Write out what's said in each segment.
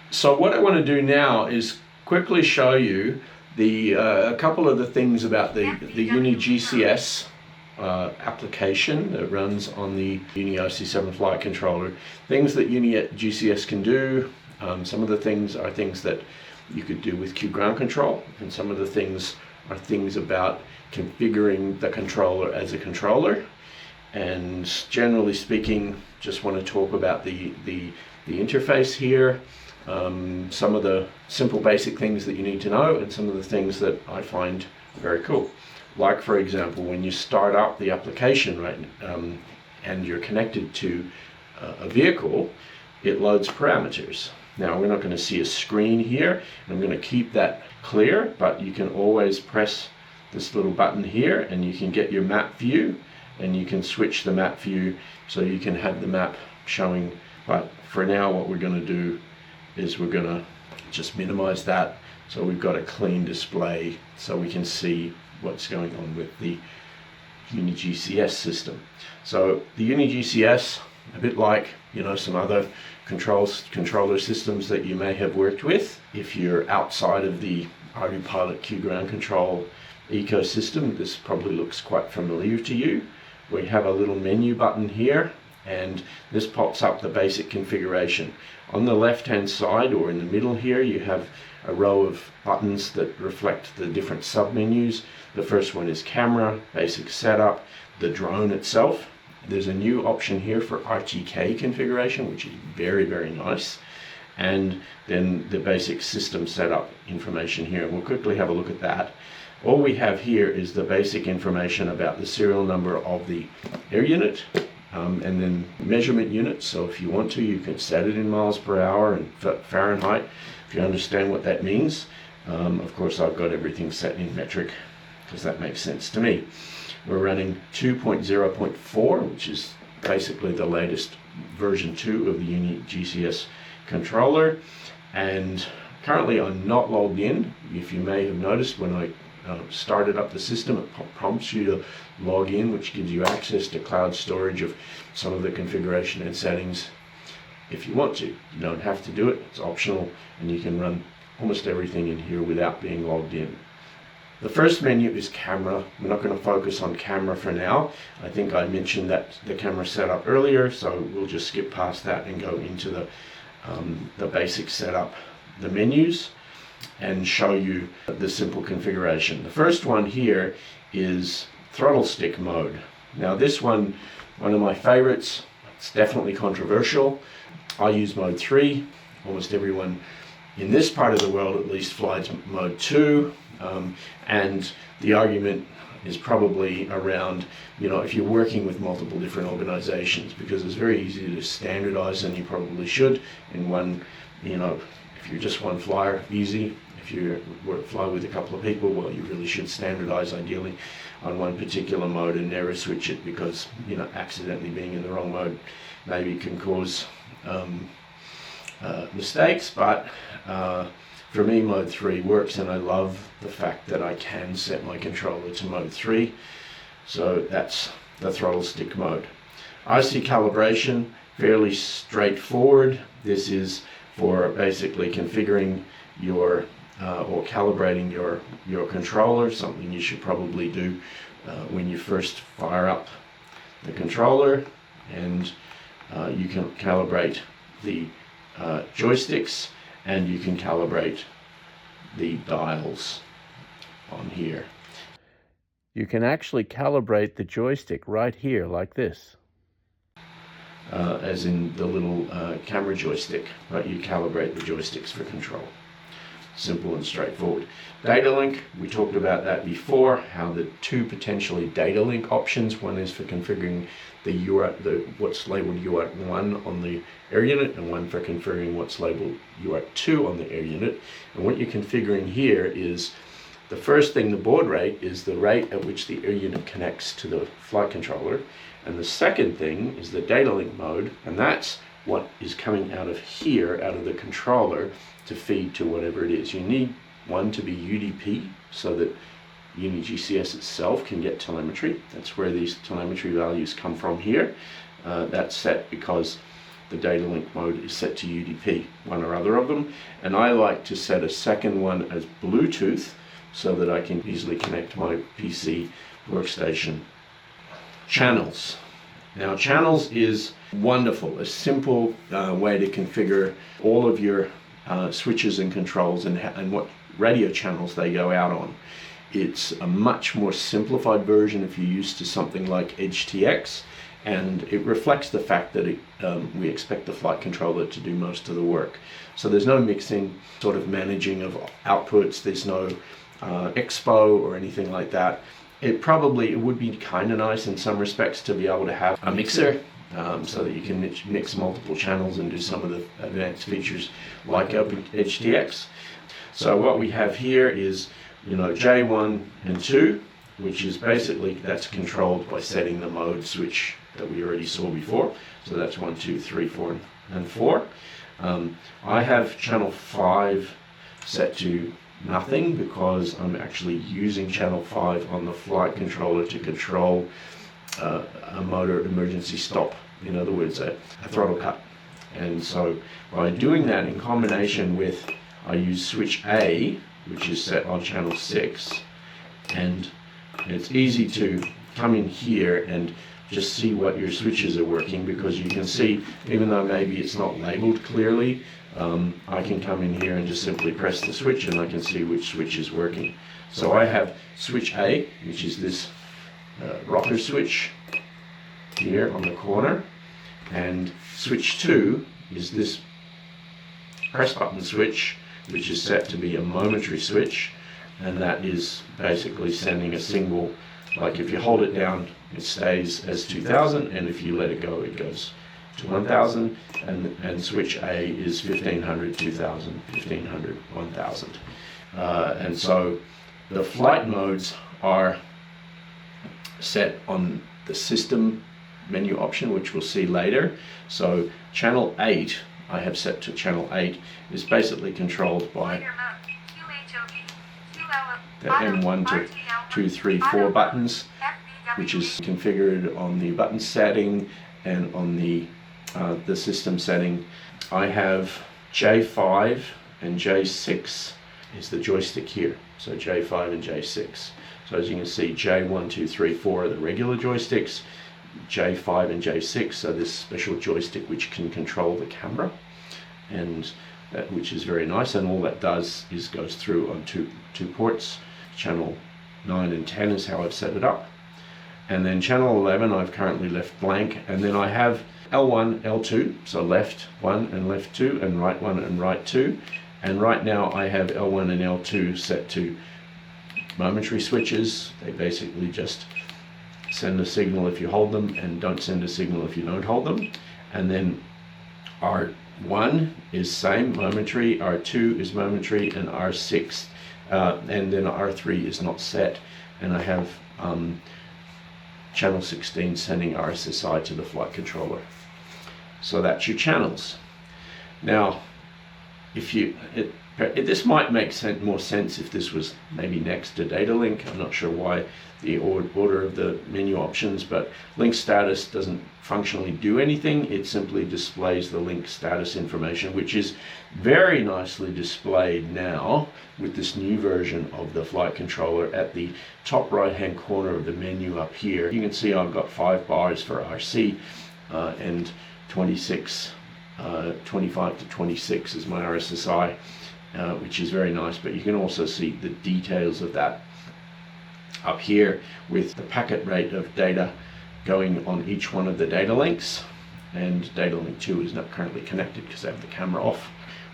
So what I want to do now is quickly show you a couple of the things about the UniGCS application that runs on the UniRC7 flight controller. Things that UniGCS can do. Some of the things are things that you could do with Q ground control, and some of the things are things about configuring the controller as a controller. And generally speaking, just want to talk about the interface here, some of the simple basic things that you need to know, and some of the things that I find very cool. Like, for example, when you start up the application, right, and you're connected to a vehicle, it loads parameters. Now, we're not going to see a screen here. I'm going to keep that clear, but you can always press this little button here and you can get your map view, and you can switch the map view so you can have the map showing. But for now, what we're going to do is we're going to just minimize that so we've got a clean display so we can see what's going on with the UniGCS system. So the UniGCS, a bit like, you know, some other controller systems that you may have worked with, if you're outside of the RTK Q ground control ecosystem, this probably looks quite familiar to you. We have a little menu button here, and this pops up the basic configuration. On the left hand side, or in the middle here, you have a row of buttons that reflect the different submenus. The first one is camera, basic setup, the drone itself. There's a new option here for RTK configuration, which is very, very nice. And then the basic system setup information here. We'll quickly have a look at that. All we have here is the basic information about the serial number of the air unit, and then measurement units. So if you want to, you can set it in miles per hour and Fahrenheit, if you understand what that means. Of course, I've got everything set in metric because that makes sense to me. We're running 2.0.4, which is basically the latest version 2 of the UniGCS controller. And currently I'm not logged in. If you may have noticed, when I started up the system, it prompts you to log in, which gives you access to cloud storage of some of the configuration and settings if you want to. You don't have to do it, it's optional, and you can run almost everything in here without being logged in. The first menu is camera. We're not going to focus on camera for now. I think I mentioned that the camera setup earlier, so we'll just skip past that and go into the basic setup, the menus, and show you the simple configuration. The first one here is throttle stick mode. Now this one of my favorites. It's definitely controversial. I use mode 3. Almost everyone in this part of the world at least flies mode 2, and the argument is probably around, you know, if you're working with multiple different organizations, because it's very easy to standardize, and you probably should in one, you know, if you're just one flyer, easy. If you fly with a couple of people, well, you really should standardize ideally on one particular mode and never switch it, because, you know, accidentally being in the wrong mode maybe can cause mistakes. But for me, mode 3 works, and I love the fact that I can set my controller to mode 3. So that's the throttle stick mode. IC calibration, fairly straightforward. This is for basically configuring your or calibrating your controller, something you should probably do when you first fire up the controller. And you can calibrate the joysticks, and you can calibrate the dials on here. You can actually calibrate the joystick right here like this, as in the little camera joystick, but you calibrate the joysticks for control. Simple and straightforward. Data link, we talked about that before, how the two potentially data link options, one is for configuring what's labeled UART1 on the air unit, and one for configuring what's labeled UART2 on the air unit. And what you're configuring here is, the first thing, the baud rate, is the rate at which the air unit connects to the flight controller. And the second thing is the data link mode, and that's what is coming out of here, out of the controller, to feed to whatever it is. You need one to be UDP so that UniGCS itself can get telemetry. That's where these telemetry values come from here. That's set because the data link mode is set to UDP, one or other of them, and I like to set a second one as Bluetooth so that I can easily connect my PC workstation. Channels. Now channels is wonderful, a simple way to configure all of your switches and controls and what radio channels they go out on. It's a much more simplified version if you're used to something like EdgeTX, and it reflects the fact that we expect the flight controller to do most of the work. So there's no mixing, sort of managing of outputs, there's no expo or anything like that. It would be kind of nice in some respects to be able to have a mixer so that you can mix multiple channels and do some of the advanced features like EdgeTX. So what we have here is, J1 and 2, which is basically, that's controlled by setting the mode switch that we already saw before. So that's 1, 2, 3, 4, and 4. I have channel 5 set to nothing because I'm actually using channel 5 on the flight controller to control a motor emergency stop, in other words a throttle cut. And so by doing that in combination with, I use switch A, which is set on channel 6, and it's easy to come in here and just see what your switches are working, because you can see, even though maybe it's not labeled clearly, I can come in here and just simply press the switch and I can see which switch is working. So I have switch A, which is this rocker switch here on the corner, and switch 2 is this press button switch, which is set to be a momentary switch, and that is basically sending a single, like if you hold it down it stays as 2000, and if you let it go it goes to 1000, and switch A is 1500, 2000, 1500, 1000. And so the flight modes are set on the system menu option, which we'll see later. So channel 8, I have set to channel 8, is basically controlled by the M1 to 2, 3, 4 buttons, which is configured on the button setting and on the system setting. I have J5 and J6 is the joystick here. So J5 and J6. So as you can see, J1, 2, 3, 4 are the regular joysticks. J5 and J6 are this special joystick which can control the camera, and which is very nice, and all that does is goes through on two ports. Channel 9 and 10 is how I've set it up, and then channel 11 I've currently left blank, and then I have L1, L2, so left 1 and left 2, and right 1 and right 2, and right now I have L1 and L2 set to momentary switches. They basically just send a signal if you hold them and don't send a signal if you don't hold them. And then R1 is same, momentary, R2 is momentary, and R6, and then R3 is not set, and I have channel 16 sending RSSI to the flight controller. So that's your channels. Now, if you this might make more sense if this was maybe next to data link. I'm not sure why the order of the menu options, but link status doesn't functionally do anything. It simply displays the link status information, which is very nicely displayed now with this new version of the flight controller at the top right hand corner of the menu up here. You can see I've got 5 bars for RC and 25 to 26 is my RSSI, which is very nice, but you can also see the details of that up here with the packet rate of data going on each one of the data links, and data link 2 is not currently connected because I have the camera off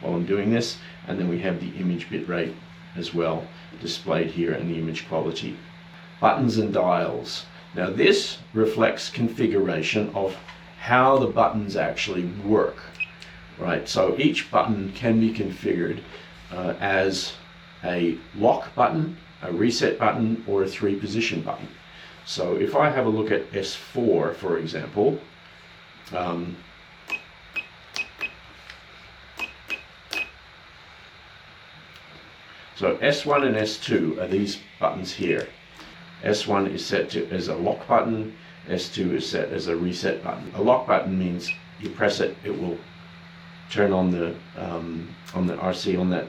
while I'm doing this, and then we have the image bit rate as well displayed here and the image quality. Buttons and dials. Now this reflects configuration of how the buttons actually work, right? So each button can be configured as a lock button, a reset button, or a 3-position button. So if I have a look at S4, for example, so S1 and S2 are these buttons here. S1 is set to as a lock button, S2 is set as a reset button. A lock button means you press it, it will turn on the RC on that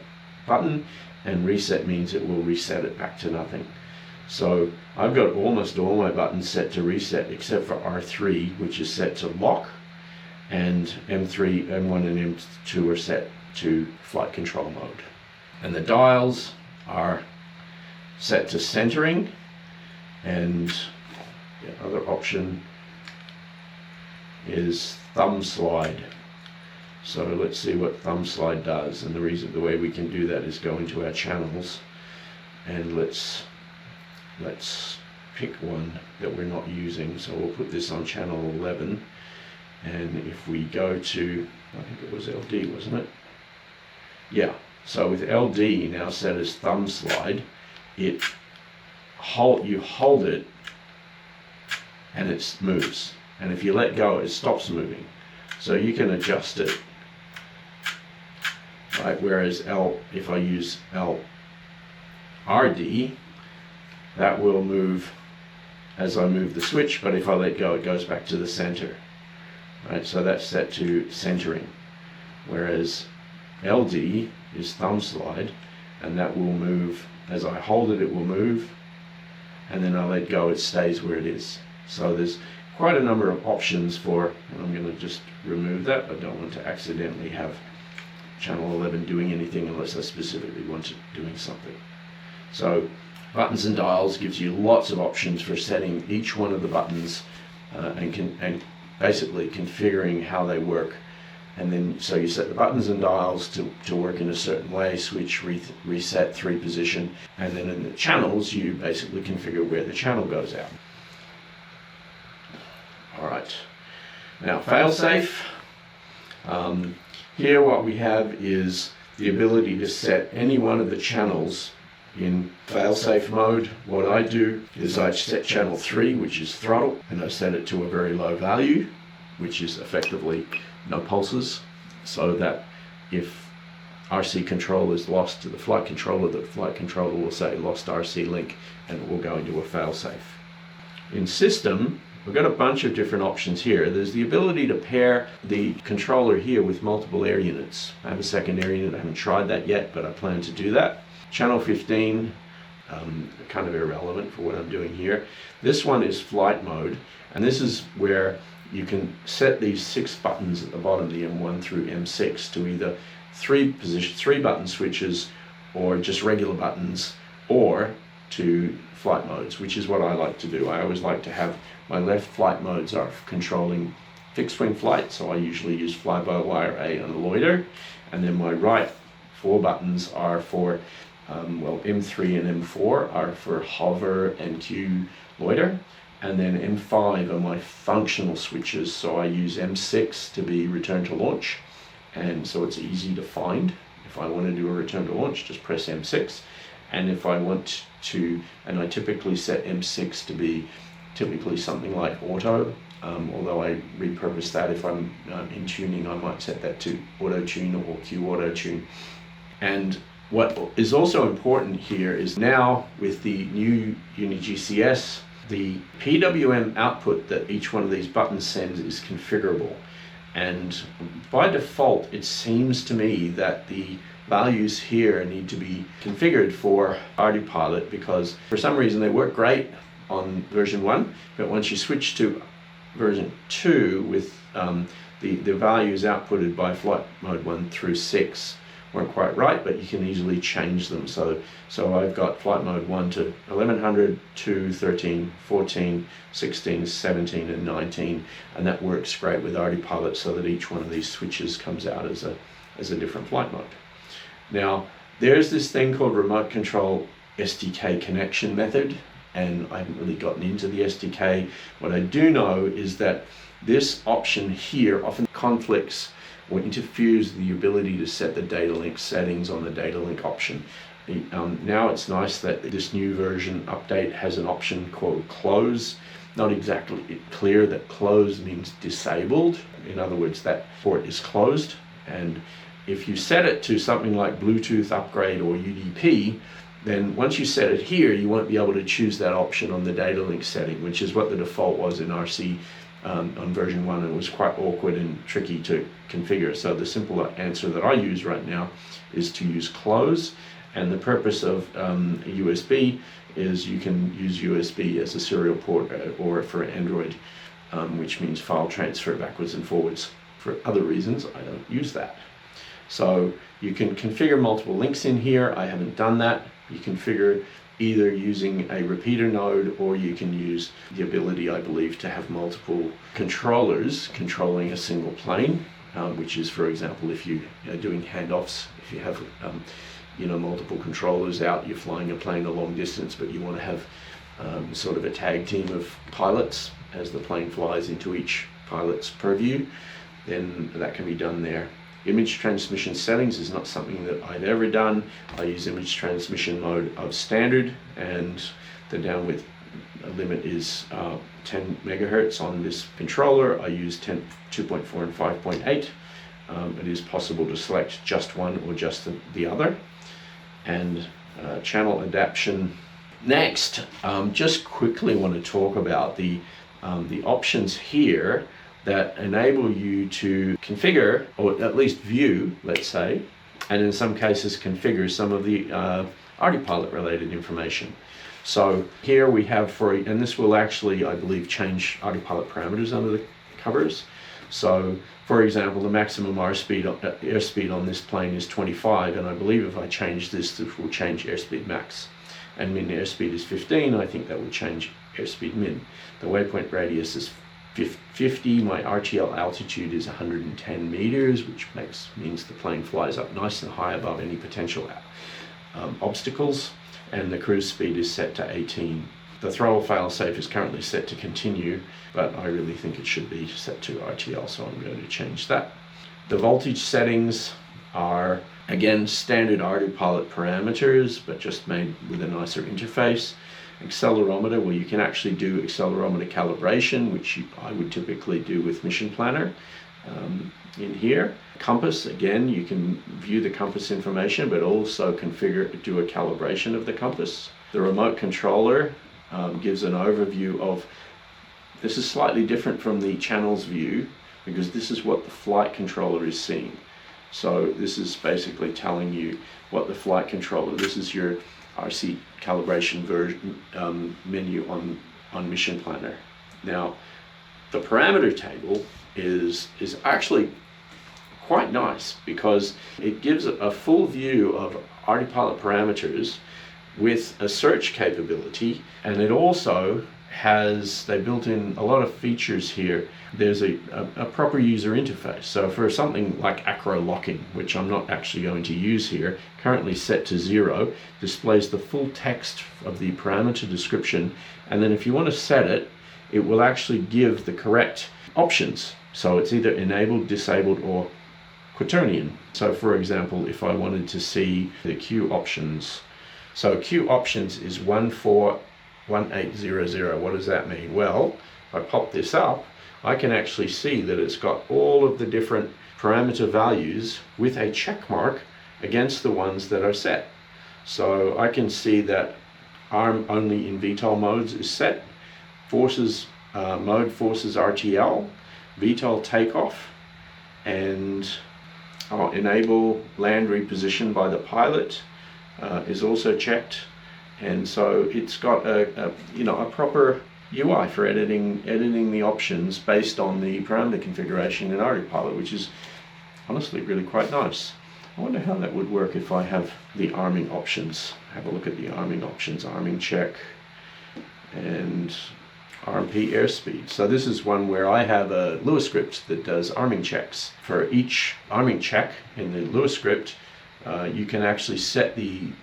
button, and reset means it will reset it back to nothing. So I've got almost all my buttons set to reset except for R3, which is set to lock, and M3, M1 and M2 are set to flight control mode. And the dials are set to centering, and the other option is thumb slide. So let's see what thumb slide does, and the way we can do that is go into our channels, and let's pick one that we're not using. So we'll put this on channel 11, and if we go to, I think it was LD, wasn't it? Yeah, so with LD now set as thumb slide, you hold it and it moves, and if you let go it stops moving. So you can adjust it, right? Whereas if I use LRD, that will move as I move the switch, but if I let go it goes back to the center, right? So that's set to centering. Whereas LD is thumb slide, and that will move as I hold it, it will move, and then I let go, it stays where it is. So there's quite a number of options for, and I'm going to just remove that. I don't want to accidentally have channel 11 doing anything unless I specifically want it doing something. So buttons and dials gives you lots of options for setting each one of the buttons and basically configuring how they work. And then so you set the buttons and dials to work in a certain way, switch, reset, 3 position, and then in the channels you basically configure where the channel goes out. Alright, now failsafe. Here what we have is the ability to set any one of the channels in failsafe mode. What I do is I set channel 3, which is throttle, and I set it to a very low value, which is effectively no pulses, so that if RC control is lost to the flight controller will say lost RC link, and it will go into a failsafe. In system, we've got a bunch of different options here. There's the ability to pair the controller here with multiple air units. I have a second air unit, I haven't tried that yet, but I plan to do that. Channel 15, kind of irrelevant for what I'm doing here. This one is flight mode, and this is where you can set these 6 buttons at the bottom, the M1 through M6, to either 3 button switches, or just regular buttons, or to flight modes, which is what I like to do. I always like to have my left flight modes are controlling fixed wing flight, so I usually use fly-by-wire A and loiter, and then my right 4 buttons are for M3 and M4 are for hover and Q loiter, and then M5 are my functional switches, so I use M6 to be return to launch, and so it's easy to find. If I want to do a return to launch, just press M6, and if I want to, and I typically set M6 to be typically something like auto, although I repurpose that if I'm in tuning, I might set that to auto tune or Q auto tune. And what is also important here is now with the new UniGCS, the PWM output that each one of these buttons sends is configurable. And by default, it seems to me that the values here need to be configured for RTPilot, because for some reason they work great on version 1, but once you switch to version 2 with the values outputted by flight mode 1 through 6 weren't quite right, but you can easily change them. So I've got flight mode 1 to 1100, 2, 13, 14, 16, 17 and 19, and that works great with RTPilot, so that each one of these switches comes out as a different flight mode. Now there's this thing called remote control SDK connection method, and I haven't really gotten into the SDK. What I do know is that this option here often conflicts or interferes the ability to set the data link settings on the data link option. Now it's nice that this new version update has an option called close. Not exactly clear that close means disabled. In other words, that port is closed, and if you set it to something like Bluetooth upgrade or UDP, then once you set it here, you won't be able to choose that option on the data link setting, which is what the default was in RC on version 1, and it was quite awkward and tricky to configure. So the simple answer that I use right now is to use close, and the purpose of USB is you can use USB as a serial port or for Android, which means file transfer backwards and forwards. For other reasons, I don't use that. So you can configure multiple links in here. I haven't done that. You configure either using a repeater node, or you can use the ability, I believe, to have multiple controllers controlling a single plane, which is, for example, if you are doing handoffs, if you have multiple controllers out, you're flying a plane a long distance, but you want to have sort of a tag team of pilots as the plane flies into each pilot's purview, then that can be done there. Image transmission settings is not something that I've ever done. I use image transmission mode of standard, and the downwidth limit is 10 megahertz on this controller. I use 2.4 and 5.8. It is possible to select just one or just the other. And channel adaptation. Next, just quickly want to talk about the options here that enable you to configure, or at least view, let's say, and in some cases configure some of the RTPilot related information. So here we have and this will actually, I believe, change RTPilot parameters under the covers. So for example, the maximum airspeed on this plane is 25, and I believe if I change this will change airspeed max. And min airspeed is 15, I think that will change airspeed min. The waypoint radius is 50, my RTL altitude is 110 meters, which means the plane flies up nice and high above any potential obstacles, and the cruise speed is set to 18. The throttle failsafe is currently set to continue, but I really think it should be set to RTL, so I'm going to change that. The voltage settings are, again, standard RTPilot parameters, but just made with a nicer interface. Accelerometer, where you can actually do accelerometer calibration, which I would typically do with Mission Planner in here. Compass, again, you can view the compass information, but also do a calibration of the compass. The remote controller gives an overview of, this is slightly different from the channels view, because this is what the flight controller is seeing. So this is basically telling you what the flight controller, this is your RC calibration version menu on Mission Planner. Now, the parameter table is actually quite nice, because it gives a full view of RTPilot parameters with a search capability, and it also has, they built in a lot of features here. There's a proper user interface. So for something like acro locking, which I'm not actually going to use here, currently set to 0, displays the full text of the parameter description, and then if you want to set it, it will actually give the correct options. So it's either enabled, disabled, or quaternion. So for example, if I wanted to see the queue options, so queue options is 141800. What does that mean? Well, if I pop this up, I can actually see that it's got all of the different parameter values with a check mark against the ones that are set. So I can see that arm only in VTOL modes is set, forces mode forces RTL, VTOL takeoff, and enable land reposition by the pilot is also checked. And so it's got a proper UI for editing the options based on the parameter configuration in RTPilot, which is honestly really quite nice. I wonder how that would work if I have the arming options. Have a look at the arming options, arming check, and RMP airspeed. So this is one where I have a Lua script that does arming checks. For each arming check in the Lua script, you can actually set the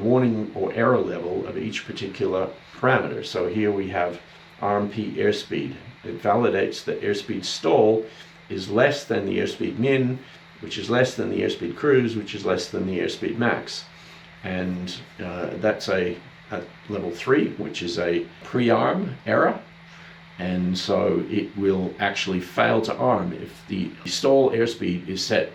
warning or error level of each particular parameter. So here we have RMP airspeed. It validates that airspeed stall is less than the airspeed min, which is less than the airspeed cruise, which is less than the airspeed max. And that's at level 3, which is a pre-arm error. And so it will actually fail to arm if the stall airspeed is set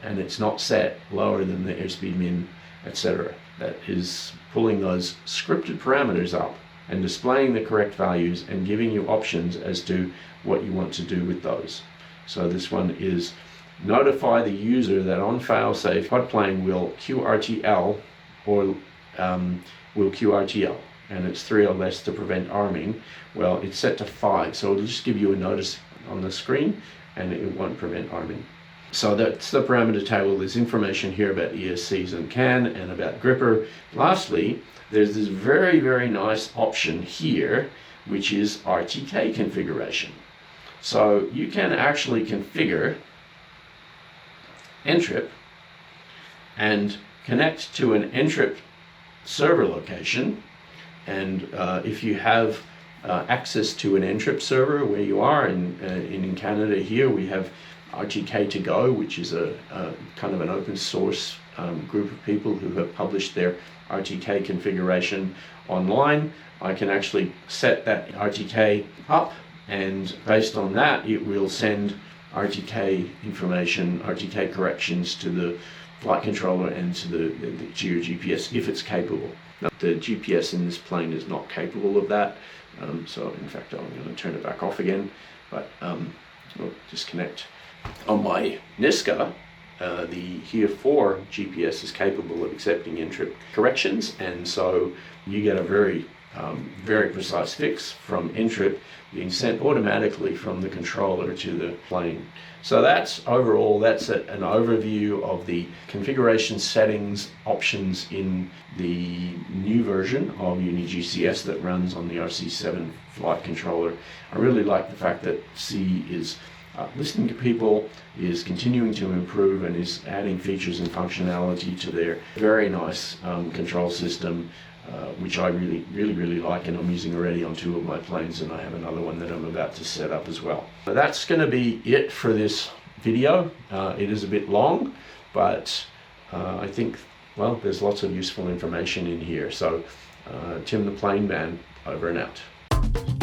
and it's not set lower than the airspeed min, etc. That is pulling those scripted parameters up and displaying the correct values and giving you options as to what you want to do with those. So this one is notify the user that on failsafe pod plane will QRTL or will QRTL, and it's 3 or less to prevent arming. Well, it's set to 5, so it'll just give you a notice on the screen and it won't prevent arming. So that's the parameter table. There's information here about ESCs and CAN and about gripper. Lastly, there's this very, very nice option here, which is RTK configuration. So you can actually configure NTRIP and connect to an NTRIP server location. And if you have access to an NTRIP server where you are in Canada here, we have RTK to go, which is a kind of an open source group of people who have published their RTK configuration online. I can actually set that RTK up, and based on that it will send RTK information, RTK corrections to the flight controller and to the GeoGPS if it's capable. Now, the GPS in this plane is not capable of that, so in fact I'm going to turn it back off again, but I'll disconnect. On my Niska, the here 4 GPS is capable of accepting NTRIP corrections, and so you get a very precise fix from NTRIP being sent automatically from the controller to the plane. So that's overall, that's an overview of the configuration settings options in the new version of UniGCS that runs on the RC7 flight controller. I really like the fact that C is listening to people, is continuing to improve, and is adding features and functionality to their very nice control system, which I really like, and I'm using already on 2 of my planes, and I have another one that I'm about to set up as well. So that's going to be it for this video. It is a bit long, but I think, well, there's lots of useful information in here. So Tim the Plane Man, over and out.